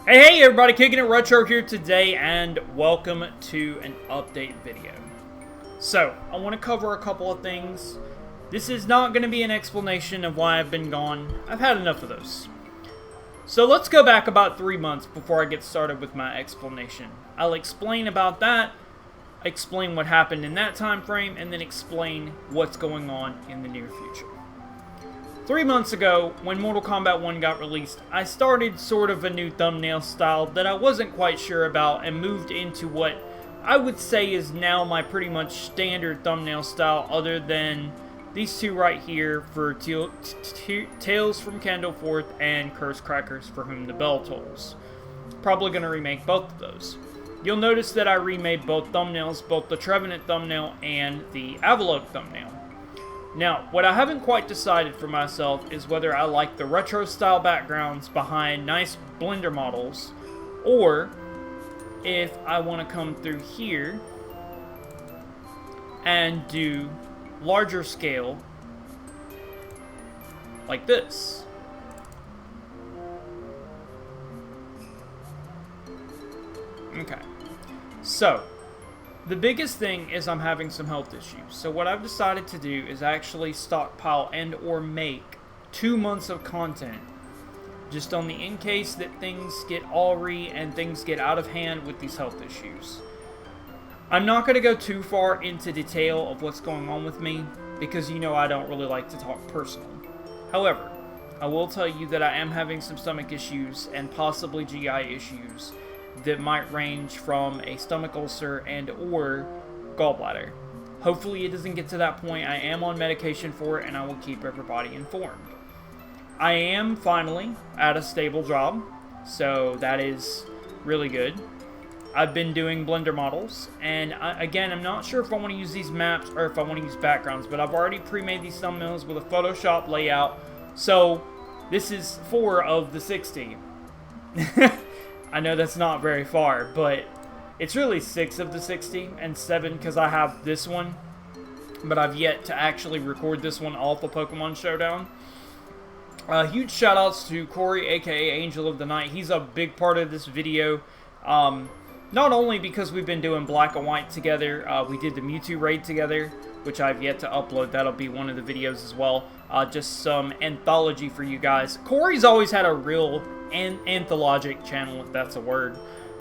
Hey everybody, Kicking It Retro here today, and welcome to an update video. So, I want to cover a couple of things. This is not going to be an explanation of why I've been gone. I've had enough of those. So let's go back about 3 months before I get started with my explanation. I'll explain about that, explain what happened in that time frame, and then explain what's going on in the near future. 3 months ago, when Mortal Kombat 1 got released, I started sort of a new thumbnail style that I wasn't quite sure about and moved into what I would say is now my pretty much standard thumbnail style, other than these two right here for Tales from Candleforth and Curse Crackers for Whom the Bell Tolls. Probably going to remake both of those. You'll notice that I remade both thumbnails, both the Trevenant thumbnail and the Avalok thumbnail. Now, what I haven't quite decided for myself is whether I like the retro style backgrounds behind nice Blender models, or if I want to come through here and do larger scale like this. Okay, so the biggest thing is I'm having some health issues. So what I've decided to do is actually stockpile and or make 2 months of content, just on the in case that things get awry and things get out of hand with these health issues. I'm not going to go too far into detail of what's going on with me, because you know I don't really like to talk personal. However, I will tell you that I am having some stomach issues and possibly GI issues that might range from a stomach ulcer and or gallbladder. Hopefully it doesn't get to that point. I am on medication for it, and I will keep everybody informed. I am finally at a stable job, so that is really good. I've been doing Blender models, and again, I'm not sure if I want to use these maps or if I want to use backgrounds, but I've already pre-made these thumbnails with a Photoshop layout, so this is 4 of the 60. I know that's not very far, but it's really 6 of the 60, and 7 because I have this one, but I've yet to actually record this one off of Pokemon Showdown. Huge shout outs to Corey, aka Angel of the Night. He's a big part of this video, not only because we've been doing Black and White together, we did the Mewtwo raid together, which I've yet to upload. That'll be one of the videos as well. Just some anthology for you guys. Corey's always had a real anthologic channel, if that's a word.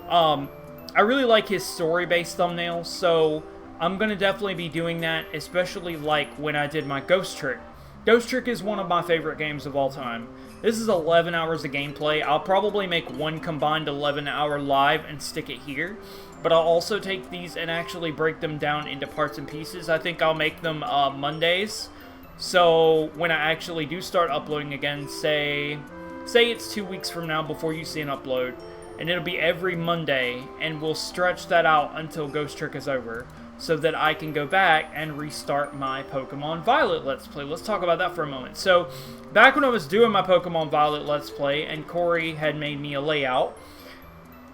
I really like his story-based thumbnails, so I'm going to definitely be doing that, especially like when I did my Ghost Trick. Ghost Trick is one of my favorite games of all time. This is 11 hours of gameplay. I'll probably make one combined 11-hour live and stick it here, but I'll also take these and actually break them down into parts and pieces. I think I'll make them Mondays, so when I actually do start uploading again, say it's 2 weeks from now before you see an upload, and it'll be every Monday, and we'll stretch that out until Ghost Trick is over, so that I can go back and restart my Pokemon Violet Let's Play. Let's talk about that for a moment. So, back when I was doing my Pokemon Violet Let's Play, and Corey had made me a layout,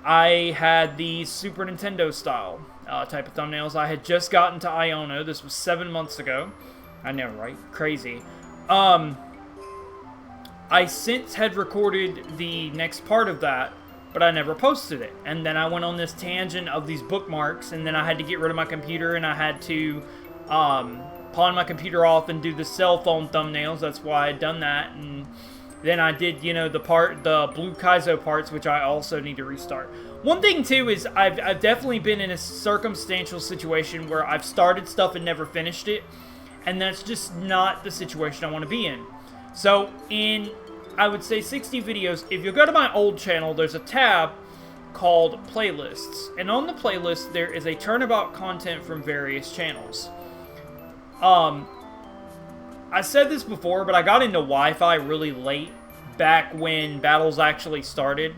I had the Super Nintendo style type of thumbnails. I had just gotten to Iono. This was 7 months ago. I know, right? Crazy. I since had recorded the next part of that, but I never posted it. And then I went on this tangent of these bookmarks, and then I had to get rid of my computer, and I had to pawn my computer off and do the cell phone thumbnails. That's why I'd done that. And then I did, you know, the Blue Kaizo parts, which I also need to restart. One thing, too, is I've definitely been in a circumstantial situation where I've started stuff and never finished it, and that's just not the situation I want to be in. So, in, I would say, 60 videos, if you go to my old channel, there's a tab called Playlists. And on the playlist, there is a turnabout content from various channels. I said this before, but I got into Wi-Fi really late, back when battles actually started.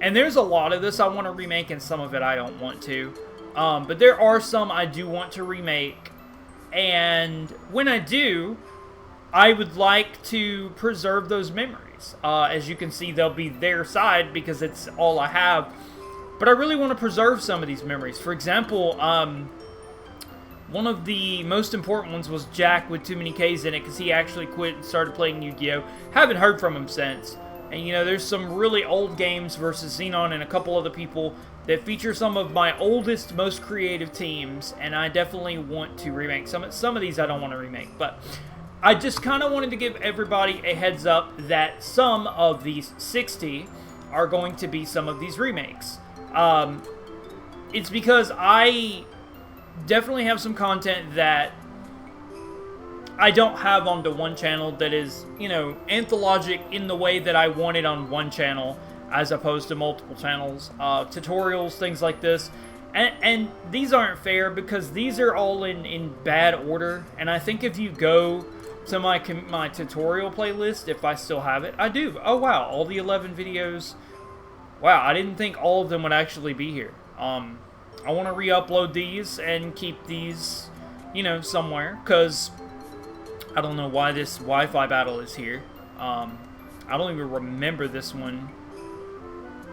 And there's a lot of this I want to remake, and some of it I don't want to. But there are some I do want to remake. And when I do, I would like to preserve those memories. As you can see, they'll be their side because it's all I have. But I really want to preserve some of these memories. For example, one of the most important ones was Jack with too many Ks in it, because he actually quit and started playing Yu-Gi-Oh! Haven't heard from him since. And, you know, there's some really old games versus Xenon and a couple other people that feature some of my oldest, most creative teams, and I definitely want to remake. Some of these I don't want to remake, but I just kind of wanted to give everybody a heads up that some of these 60 are going to be some of these remakes. It's because I definitely have some content that I don't have onto one channel that is, you know, anthologic in the way that I want it on one channel as opposed to multiple channels. Tutorials, things like this. And these aren't fair because these are all in bad order. And I think if you go to my tutorial playlist, if I still have it, I do. Oh, wow, all the 11 videos. Wow, I didn't think all of them would actually be here. I want to re-upload these and keep these, you know, somewhere, because I don't know why this Wi-Fi battle is here. I don't even remember this one.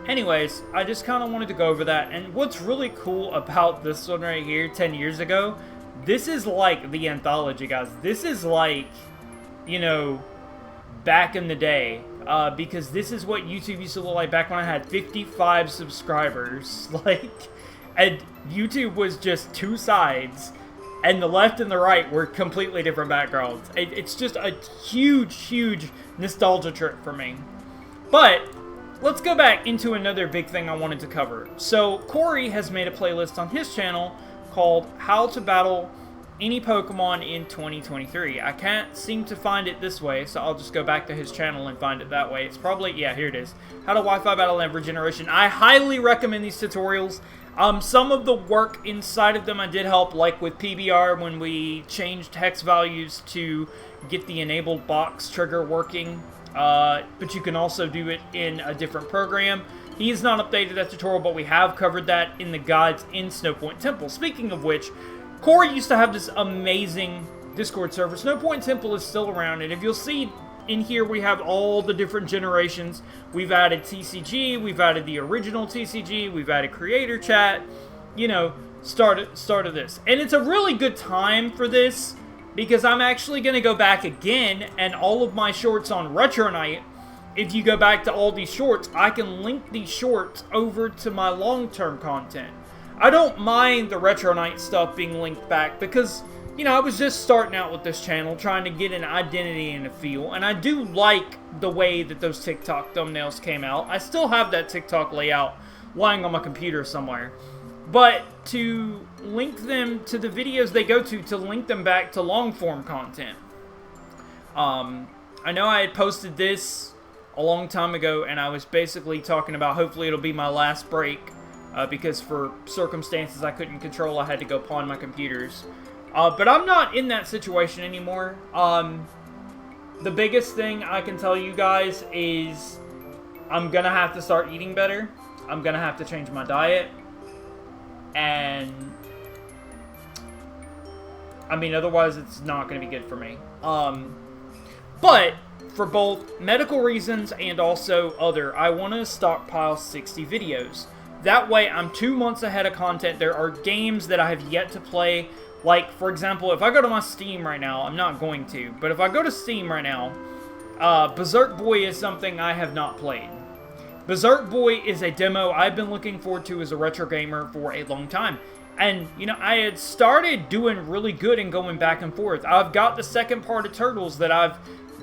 Anyways, I just kind of wanted to go over that, and what's really cool about this one right here, 10 years ago, this is like the anthology, guys. This is like, you know, back in the day. Because this is what YouTube used to look like back when I had 55 subscribers. Like, and YouTube was just two sides, and the left and the right were completely different backgrounds. It's just a huge, huge nostalgia trip for me. But let's go back into another big thing I wanted to cover. So Corey has made a playlist on his channel called How to Battle Any Pokemon in 2023. I can't seem to find it this way, so I'll just go back to his channel and find it that way. It's probably, yeah, here it is. How to Wi-Fi Battle every generation. I highly recommend these tutorials. Some of the work inside of them I did help, like with PBR when we changed hex values to get the enabled box trigger working. But you can also do it in a different program. He's not updated that tutorial, but we have covered that in the guides in Snowpoint Temple. Speaking of which, Corey used to have this amazing Discord server. Snowpoint Temple is still around, and if you'll see in here, we have all the different generations. We've added TCG, we've added the original TCG, we've added Creator Chat, you know, start of this. And it's a really good time for this, because I'm actually going to go back again, and all of my shorts on Retro Night, if you go back to all these shorts, I can link these shorts over to my long-term content. I don't mind the Retro Night stuff being linked back because, you know, I was just starting out with this channel, trying to get an identity and a feel, and I do like the way that those TikTok thumbnails came out. I still have that TikTok layout lying on my computer somewhere. But to link them to the videos they go to link them back to long-form content. I know I had posted this a long time ago, and I was basically talking about hopefully it'll be my last break. Because for circumstances I couldn't control, I had to go pawn my computers. But I'm not in that situation anymore. The biggest thing I can tell you guys is I'm going to have to start eating better. I'm going to have to change my diet. And, I mean, otherwise it's not going to be good for me. But for both medical reasons and also other, I want to stockpile 60 videos. That way, I'm 2 months ahead of content. There are games that I have yet to play. Like, for example, if I go to my Steam right now, I'm not going to, but if I go to Steam right now, Berserk Boy is something I have not played. Berserk Boy is a demo I've been looking forward to as a retro gamer for a long time. And, you know, I had started doing really good and going back and forth. I've got the second part of Turtles that I've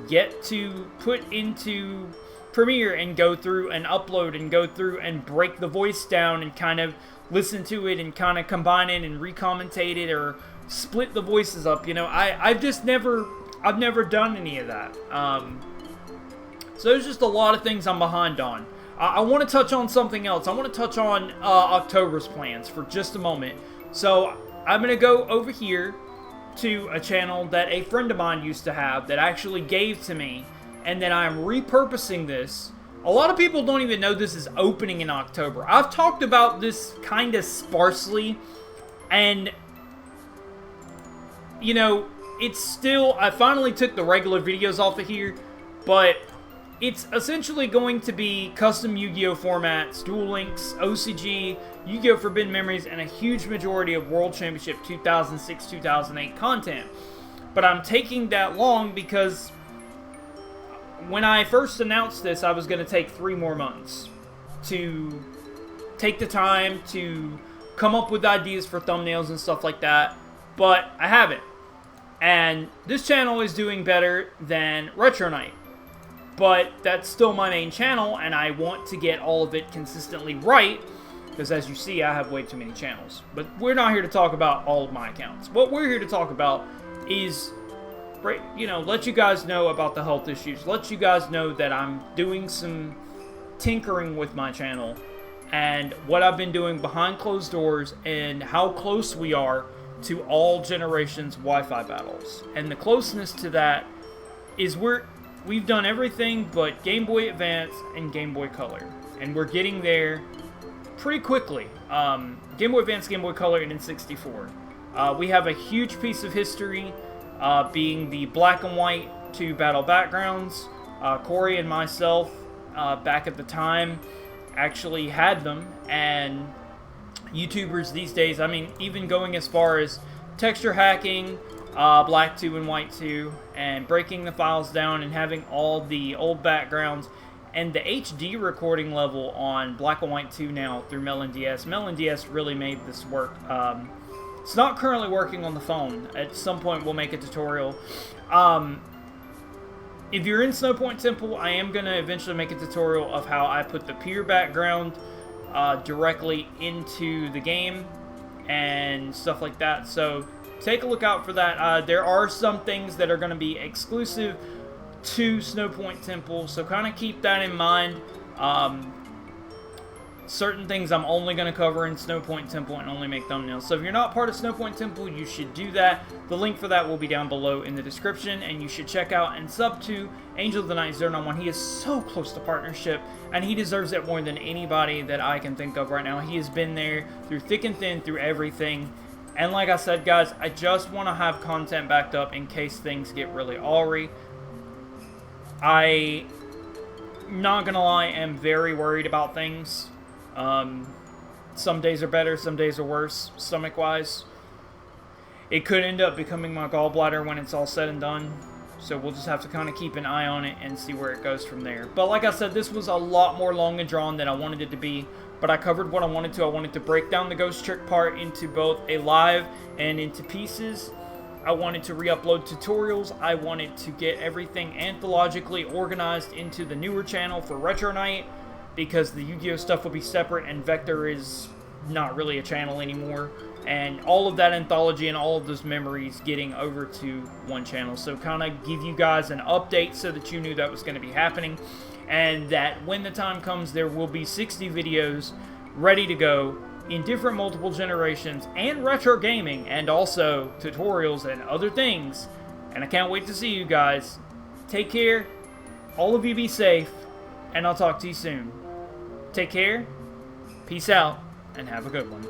yet to put into Premiere and go through and upload and go through and break the voice down and kind of listen to it and kind of combine it and recommentate it or split the voices up. You know, I've never done any of that. So there's just a lot of things I'm behind on. I want to touch on something else. I want to touch on October's plans for just a moment. So I'm going to go over here to a channel that a friend of mine used to have that actually gave to me, and then I'm repurposing this. A lot of people don't even know this is opening in October. I've talked about this kind of sparsely, and, you know, it's still, I finally took the regular videos off of here, but it's essentially going to be custom Yu-Gi-Oh formats, Duel Links, OCG, Yu-Gi-Oh! Forbidden Memories, and a huge majority of World Championship 2006-2008 content. But I'm taking that long because when I first announced this, I was going to take 3 more months to take the time to come up with ideas for thumbnails and stuff like that, but I haven't. And this channel is doing better than Retro Knight, but that's still my main channel, and I want to get all of it consistently right, because as you see, I have way too many channels. But we're not here to talk about all of my accounts. What we're here to talk about is, let you guys know about the health issues, let you guys know that I'm doing some tinkering with my channel, and what I've been doing behind closed doors, and how close we are to all generations Wi-Fi battles. And the closeness to that is we've done everything but Game Boy Advance and Game Boy Color, and we're getting there pretty quickly. Game Boy Advance, Game Boy Color, and N64. We have a huge piece of history, being the black and white 2 battle backgrounds. Corey and myself, back at the time, actually had them, and YouTubers these days, I mean, even going as far as texture hacking, black 2 and white 2, and breaking the files down and having all the old backgrounds, and the HD recording level on black and white 2 now through Melon DS. Melon DS really made this work. It's not currently working on the phone. At some point, we'll make a tutorial. If you're in Snowpoint Temple, I am going to eventually make a tutorial of how I put the Pier background directly into the game and stuff like that. So take a look out for that. There are some things that are going to be exclusive to Snowpoint Temple, so kind of keep that in mind. Certain things I'm only going to cover in Snowpoint Temple and only make thumbnails. So if you're not part of Snowpoint Temple, you should do that. The link for that will be down below in the description, and you should check out and sub to Angel of the Night 091. He is so close to partnership, and he deserves it more than anybody that I can think of right now. He has been there through thick and thin, through everything. And like I said, guys, I just want to have content backed up in case things get really awry. Not gonna lie, am very worried about things. Some days are better, some days are worse, stomach-wise. It could end up becoming my gallbladder when it's all said and done. So we'll just have to kind of keep an eye on it and see where it goes from there. But like I said, this was a lot more long and drawn than I wanted it to be. But I covered what I wanted to. I wanted to break down the ghost trick part into both a live and into pieces. I wanted to re-upload tutorials. I wanted to get everything anthologically organized into the newer channel for Retro Knight, because the Yu-Gi-Oh stuff will be separate and Vector is not really a channel anymore. And all of that anthology and all of those memories getting over to one channel. So kind of give you guys an update so that you knew that was going to be happening. And that when the time comes, there will be 60 videos ready to go in different multiple generations and retro gaming, and also tutorials and other things. And I can't wait to see you guys. Take care, all of you be safe, and I'll talk to you soon. Take care, peace out, and have a good one.